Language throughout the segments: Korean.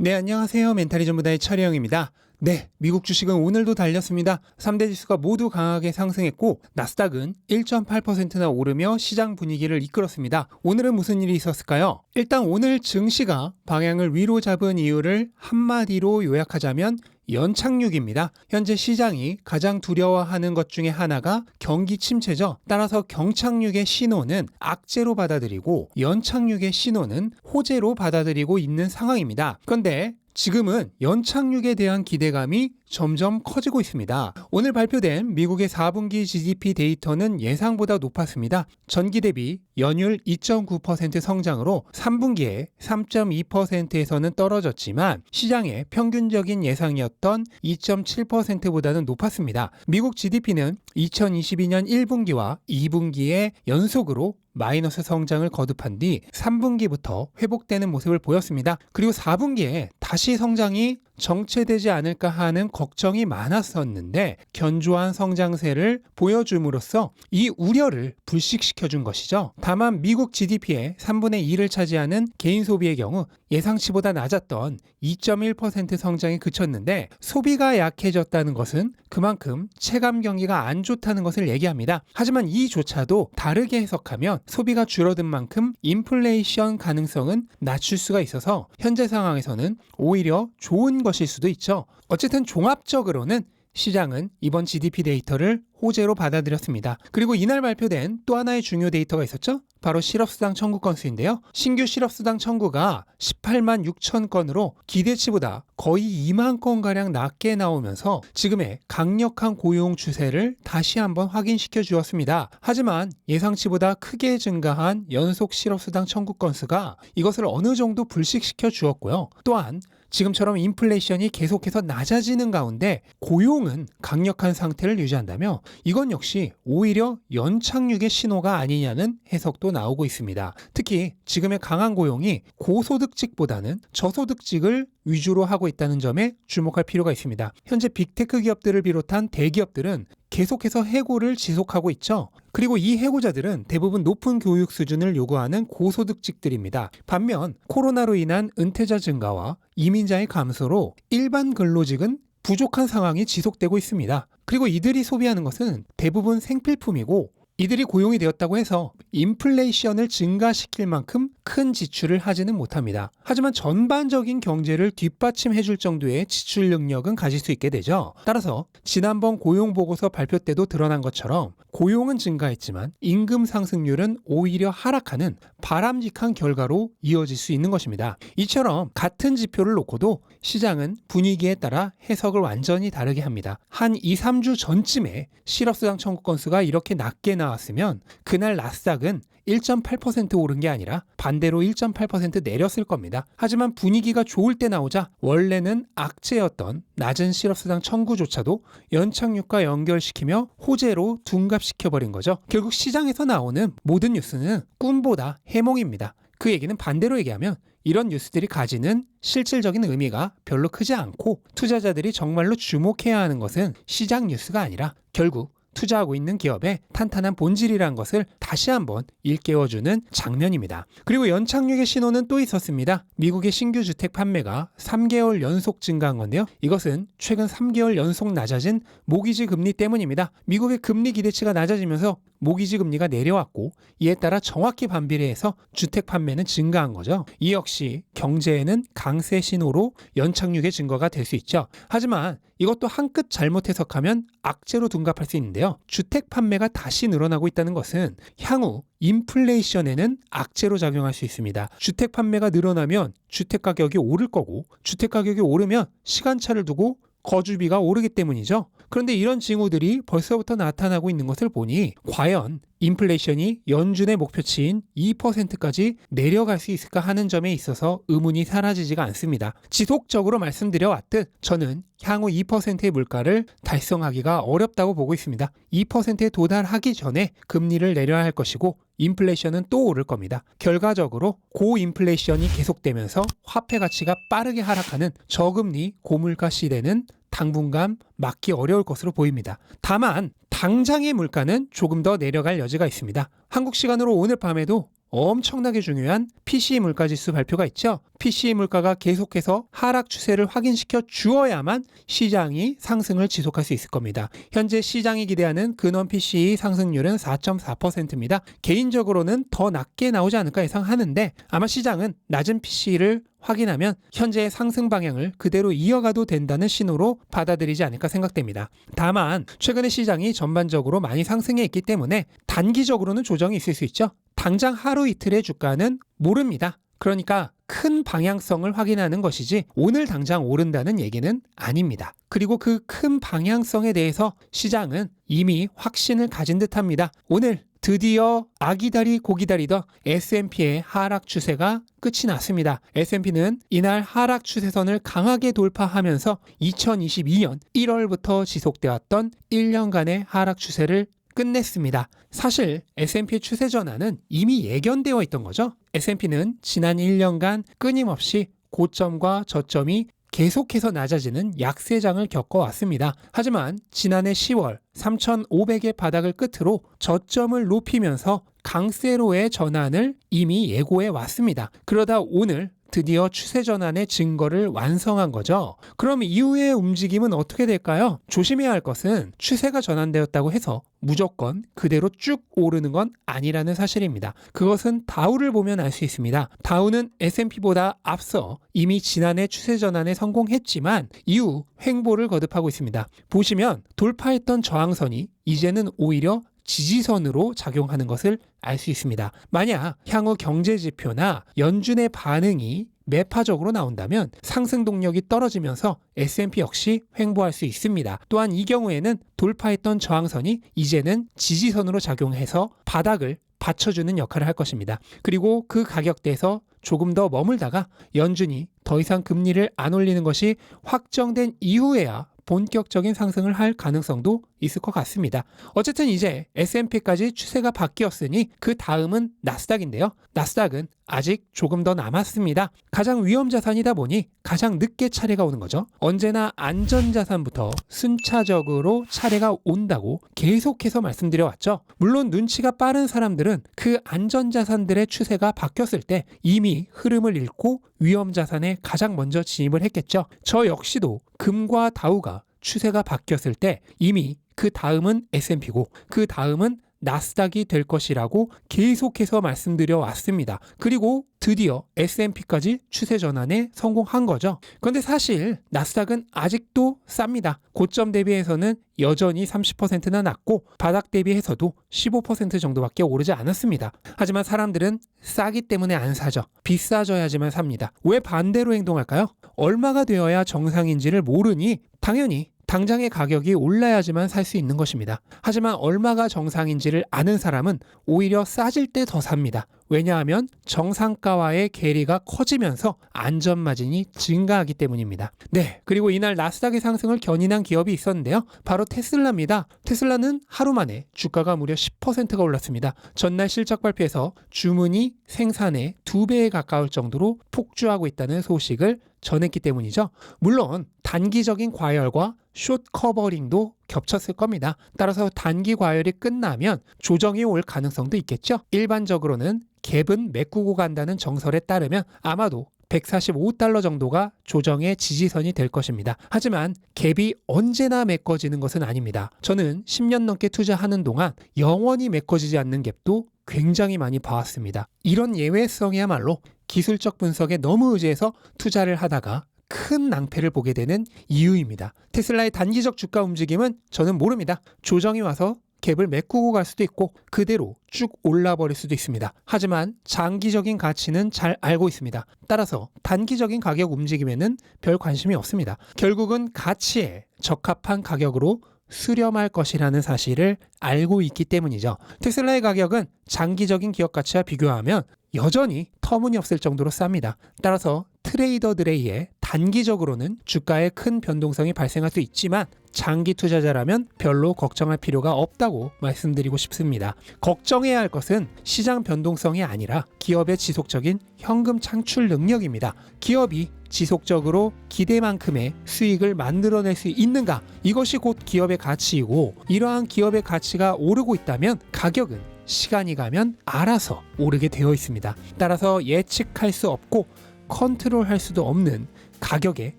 네, 안녕하세요. 멘탈이 전부다의 차리영입니다. 네, 미국 주식은 오늘도 달렸습니다. 3대 지수가 모두 강하게 상승했고 나스닥은 1.8%나 오르며 시장 분위기를 이끌었습니다. 오늘은 무슨 일이 있었을까요? 일단 오늘 증시가 방향을 위로 잡은 이유를 한마디로 요약하자면 연착륙입니다. 현재 시장이 가장 두려워하는 것 중에 하나가 경기 침체죠. 따라서 경착륙의 신호는 악재로 받아들이고 연착륙의 신호는 호재로 받아들이고 있는 상황입니다. 그런데 지금은 연착륙에 대한 기대감이 점점 커지고 있습니다. 오늘 발표된 미국의 4분기 GDP 데이터는 예상보다 높았습니다. 전기 대비 연율 2.9% 성장으로 3분기에 3.2%에서는 떨어졌지만 시장의 평균적인 예상이었던 2.7%보다는 높았습니다. 미국 GDP는 2022년 1분기와 2분기에 연속으로 마이너스 성장을 거듭한 뒤 3분기부터 회복되는 모습을 보였습니다. 그리고 4분기에 다시 성장이 정체되지 않을까 하는 걱정이 많았었는데 견조한 성장세를 보여줌으로써 이 우려를 불식시켜준 것이죠. 다만 미국 GDP의 3분의 2를 차지하는 개인 소비의 경우 예상치보다 낮았던 2.1% 성장에 그쳤는데 소비가 약해졌다는 것은 그만큼 체감 경기가 안 좋다는 것을 얘기합니다. 하지만 이조차도 다르게 해석하면 소비가 줄어든 만큼 인플레이션 가능성은 낮출 수가 있어서 현재 상황에서는 오히려 좋은 것일 수도 있죠. 어쨌든 종합적으로는 시장은 이번 GDP 데이터를 호재로 받아들였습니다. 그리고 이날 발표된 또 하나의 중요 데이터가 있었죠? 바로 실업수당 청구 건수인데요. 신규 실업수당 청구가 18만 6천 건으로 기대치보다 거의 2만 건가량 낮게 나오면서 지금의 강력한 고용 추세를 다시 한번 확인시켜 주었습니다. 하지만 예상치보다 크게 증가한 연속 실업수당 청구 건수가 이것을 어느 정도 불식시켜 주었고요. 또한 지금처럼 인플레이션이 계속해서 낮아지는 가운데 고용은 강력한 상태를 유지한다며 이건 역시 오히려 연착륙의 신호가 아니냐는 해석도 나오고 있습니다. 특히 지금의 강한 고용이 고소득직보다는 저소득직을 위주로 하고 있다는 점에 주목할 필요가 있습니다. 현재 빅테크 기업들을 비롯한 대기업들은 계속해서 해고를 지속하고 있죠. 그리고 이 해고자들은 대부분 높은 교육 수준을 요구하는 고소득직들입니다. 반면 코로나로 인한 은퇴자 증가와 이민자의 감소로 일반 근로직은 부족한 상황이 지속되고 있습니다. 그리고 이들이 소비하는 것은 대부분 생필품이고 이들이 고용이 되었다고 해서 인플레이션을 증가시킬 만큼 큰 지출을 하지는 못합니다. 하지만 전반적인 경제를 뒷받침해 줄 정도의 지출 능력은 가질 수 있게 되죠. 따라서 지난번 고용보고서 발표 때도 드러난 것처럼 고용은 증가했지만 임금 상승률은 오히려 하락하는 바람직한 결과로 이어질 수 있는 것입니다. 이처럼 같은 지표를 놓고도 시장은 분위기에 따라 해석을 완전히 다르게 합니다. 한 2, 3주 전쯤에 실업수당 청구 건수가 이렇게 낮게 나왔으면 그날 나스닥은 1.8% 오른 게 아니라 반대로 1.8% 내렸을 겁니다. 하지만 분위기가 좋을 때 나오자 원래는 악재였던 낮은 실업수당 청구조차도 연착륙과 연결시키며 호재로 둔갑시켜버린 거죠. 결국 시장에서 나오는 모든 뉴스는 꿈보다 해몽입니다. 그 얘기는 반대로 얘기하면 이런 뉴스들이 가지는 실질적인 의미가 별로 크지 않고 투자자들이 정말로 주목해야 하는 것은 시장 뉴스가 아니라 결국 투자하고 있는 기업의 탄탄한 본질이라는 것을 다시 한번 일깨워주는 장면입니다. 그리고 연착륙의 신호는 또 있었습니다. 미국의 신규 주택 판매가 3개월 연속 증가한 건데요. 이것은 최근 3개월 연속 낮아진 모기지 금리 때문입니다. 미국의 금리 기대치가 낮아지면서 모기지 금리가 내려왔고 이에 따라 정확히 반비례해서 주택 판매는 증가한 거죠. 이 역시 경제에는 강세 신호로 연착륙의 증거가 될 수 있죠. 하지만 이것도 한 끗 잘못 해석하면 악재로 둔갑할 수 있는데요. 주택 판매가 다시 늘어나고 있다는 것은 향후 인플레이션에는 악재로 작용할 수 있습니다. 주택 판매가 늘어나면 주택 가격이 오를 거고 주택 가격이 오르면 시간차를 두고 거주비가 오르기 때문이죠. 그런데 이런 징후들이 벌써부터 나타나고 있는 것을 보니 과연 인플레이션이 연준의 목표치인 2%까지 내려갈 수 있을까 하는 점에 있어서 의문이 사라지지가 않습니다. 지속적으로 말씀드려왔듯 저는 향후 2%의 물가를 달성하기가 어렵다고 보고 있습니다. 2%에 도달하기 전에 금리를 내려야 할 것이고 인플레이션은 또 오를 겁니다. 결과적으로 고인플레이션이 계속되면서 화폐 가치가 빠르게 하락하는 저금리 고물가 시대는 당분간 막기 어려울 것으로 보입니다. 다만 당장의 물가는 조금 더 내려갈 여지가 있습니다. 한국 시간으로 오늘 밤에도 엄청나게 중요한 PCE 물가지수 발표가 있죠. PCE 물가가 계속해서 하락 추세를 확인시켜 주어야만 시장이 상승을 지속할 수 있을 겁니다. 현재 시장이 기대하는 근원 PCE 상승률은 4.4%입니다. 개인적으로는 더 낮게 나오지 않을까 예상하는데 아마 시장은 낮은 PCE를 확인하면 현재의 상승 방향을 그대로 이어가도 된다는 신호로 받아들이지 않을까 생각됩니다. 다만 최근에 시장이 전반적으로 많이 상승해 있기 때문에 단기적으로는 조정이 있을 수 있죠. 당장 하루 이틀의 주가는 모릅니다. 그러니까 큰 방향성을 확인하는 것이지 오늘 당장 오른다는 얘기는 아닙니다. 그리고 그 큰 방향성에 대해서 시장은 이미 확신을 가진 듯합니다. 오늘 드디어 아기다리 고기다리던 S&P의 하락 추세가 끝이 났습니다. S&P는 이날 하락 추세선을 강하게 돌파하면서 2022년 1월부터 지속되었던 1년간의 하락 추세를 끝냈습니다. 사실 S&P의 추세 전환은 이미 예견되어 있던 거죠. S&P는 지난 1년간 끊임없이 고점과 저점이 계속해서 낮아지는 약세장을 겪어왔습니다. 하지만 지난해 10월 3,500의 바닥을 끝으로 저점을 높이면서 강세로의 전환을 이미 예고해 왔습니다. 그러다 오늘 드디어 추세 전환의 증거를 완성한 거죠. 그럼 이후의 움직임은 어떻게 될까요? 조심해야 할 것은 추세가 전환되었다고 해서 무조건 그대로 쭉 오르는 건 아니라는 사실입니다. 그것은 다우를 보면 알 수 있습니다. 다우는 S&P보다 앞서 이미 지난해 추세 전환에 성공했지만 이후 횡보를 거듭하고 있습니다. 보시면 돌파했던 저항선이 이제는 오히려 지지선으로 작용하는 것을 알 수 있습니다. 만약 향후 경제지표나 연준의 반응이 매파적으로 나온다면 상승 동력이 떨어지면서 S&P 역시 횡보할 수 있습니다. 또한 이 경우에는 돌파했던 저항선이 이제는 지지선으로 작용해서 바닥을 받쳐주는 역할을 할 것입니다. 그리고 그 가격대에서 조금 더 머물다가 연준이 더 이상 금리를 안 올리는 것이 확정된 이후에야 본격적인 상승을 할 가능성도 있을 것 같습니다. 어쨌든 이제 S&P까지 추세가 바뀌었으니 그 다음은 나스닥인데요. 나스닥은 아직 조금 더 남았습니다. 가장 위험 자산이다 보니 가장 늦게 차례가 오는 거죠. 언제나 안전자산부터 순차적으로 차례가 온다고 계속해서 말씀드려왔죠. 물론 눈치가 빠른 사람들은 그 안전자산들의 추세가 바뀌었을 때 이미 흐름을 잃고 위험 자산에 가장 먼저 진입을 했겠죠. 저 역시도 금과 다우가 추세가 바뀌었을 때 이미 그 다음은 S&P고 그 다음은 나스닥이 될 것이라고 계속해서 말씀드려 왔습니다. 그리고 드디어 S&P까지 추세 전환에 성공한 거죠. 그런데 사실 나스닥은 아직도 쌉니다. 고점 대비해서는 여전히 30%나 낮고 바닥 대비해서도 15% 정도밖에 오르지 않았습니다. 하지만 사람들은 싸기 때문에 안 사죠. 비싸져야지만 삽니다. 왜 반대로 행동할까요? 얼마가 되어야 정상인지를 모르니 당연히 당장의 가격이 올라야지만 살 수 있는 것입니다. 하지만 얼마가 정상인지를 아는 사람은 오히려 싸질 때 더 삽니다. 왜냐하면 정상가와의 괴리가 커지면서 안전마진이 증가하기 때문입니다. 네, 그리고 이날 나스닥의 상승을 견인한 기업이 있었는데요. 바로 테슬라입니다. 테슬라는 하루 만에 주가가 무려 10%가 올랐습니다. 전날 실적 발표에서 주문이 생산의 2배에 가까울 정도로 폭주하고 있다는 소식을 전했기 때문이죠. 물론 단기적인 과열과 숏 커버링도 겹쳤을 겁니다. 따라서 단기 과열이 끝나면 조정이 올 가능성도 있겠죠. 일반적으로는 갭은 메꾸고 간다는 정설에 따르면 아마도 145달러 정도가 조정의 지지선이 될 것입니다. 하지만 갭이 언제나 메꿔지는 것은 아닙니다. 저는 10년 넘게 투자하는 동안 영원히 메꿔지지 않는 갭도 굉장히 많이 봐왔습니다. 이런 예외성이야말로 기술적 분석에 너무 의지해서 투자를 하다가 큰 낭패를 보게 되는 이유입니다. 테슬라의 단기적 주가 움직임은 저는 모릅니다. 조정이 와서 갭을 메꾸고 갈 수도 있고 그대로 쭉 올라버릴 수도 있습니다. 하지만 장기적인 가치는 잘 알고 있습니다. 따라서 단기적인 가격 움직임에는 별 관심이 없습니다. 결국은 가치에 적합한 가격으로 수렴할 것이라는 사실을 알고 있기 때문이죠. 테슬라의 가격은 장기적인 기업 가치와 비교하면 여전히 터무니없을 정도로 쌉니다. 따라서 트레이더들에 의해 단기적으로는 주가에 큰 변동성이 발생할 수 있지만 장기 투자자라면 별로 걱정할 필요가 없다고 말씀드리고 싶습니다. 걱정해야 할 것은 시장 변동성이 아니라 기업의 지속적인 현금 창출 능력입니다. 기업이 지속적으로 기대만큼의 수익을 만들어낼 수 있는가? 이것이 곧 기업의 가치이고 이러한 기업의 가치가 오르고 있다면 가격은 시간이 가면 알아서 오르게 되어 있습니다. 따라서 예측할 수 없고 컨트롤할 수도 없는 가격에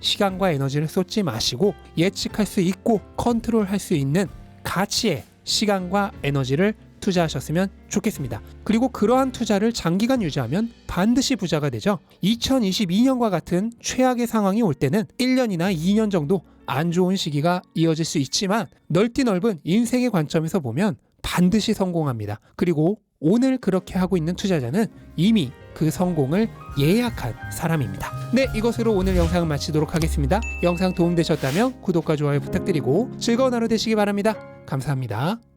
시간과 에너지를 쏟지 마시고 예측할 수 있고 컨트롤할 수 있는 가치에 시간과 에너지를 투자하셨으면 좋겠습니다. 그리고 그러한 투자를 장기간 유지하면 반드시 부자가 되죠. 2022년과 같은 최악의 상황이 올 때는 1년이나 2년 정도 안 좋은 시기가 이어질 수 있지만 넓디 넓은 인생의 관점에서 보면 반드시 성공합니다. 그리고 오늘 그렇게 하고 있는 투자자는 이미 그 성공을 예약한 사람입니다. 네, 이것으로 오늘 영상을 마치도록 하겠습니다. 영상 도움되셨다면 구독과 좋아요 부탁드리고 즐거운 하루 되시기 바랍니다. 감사합니다.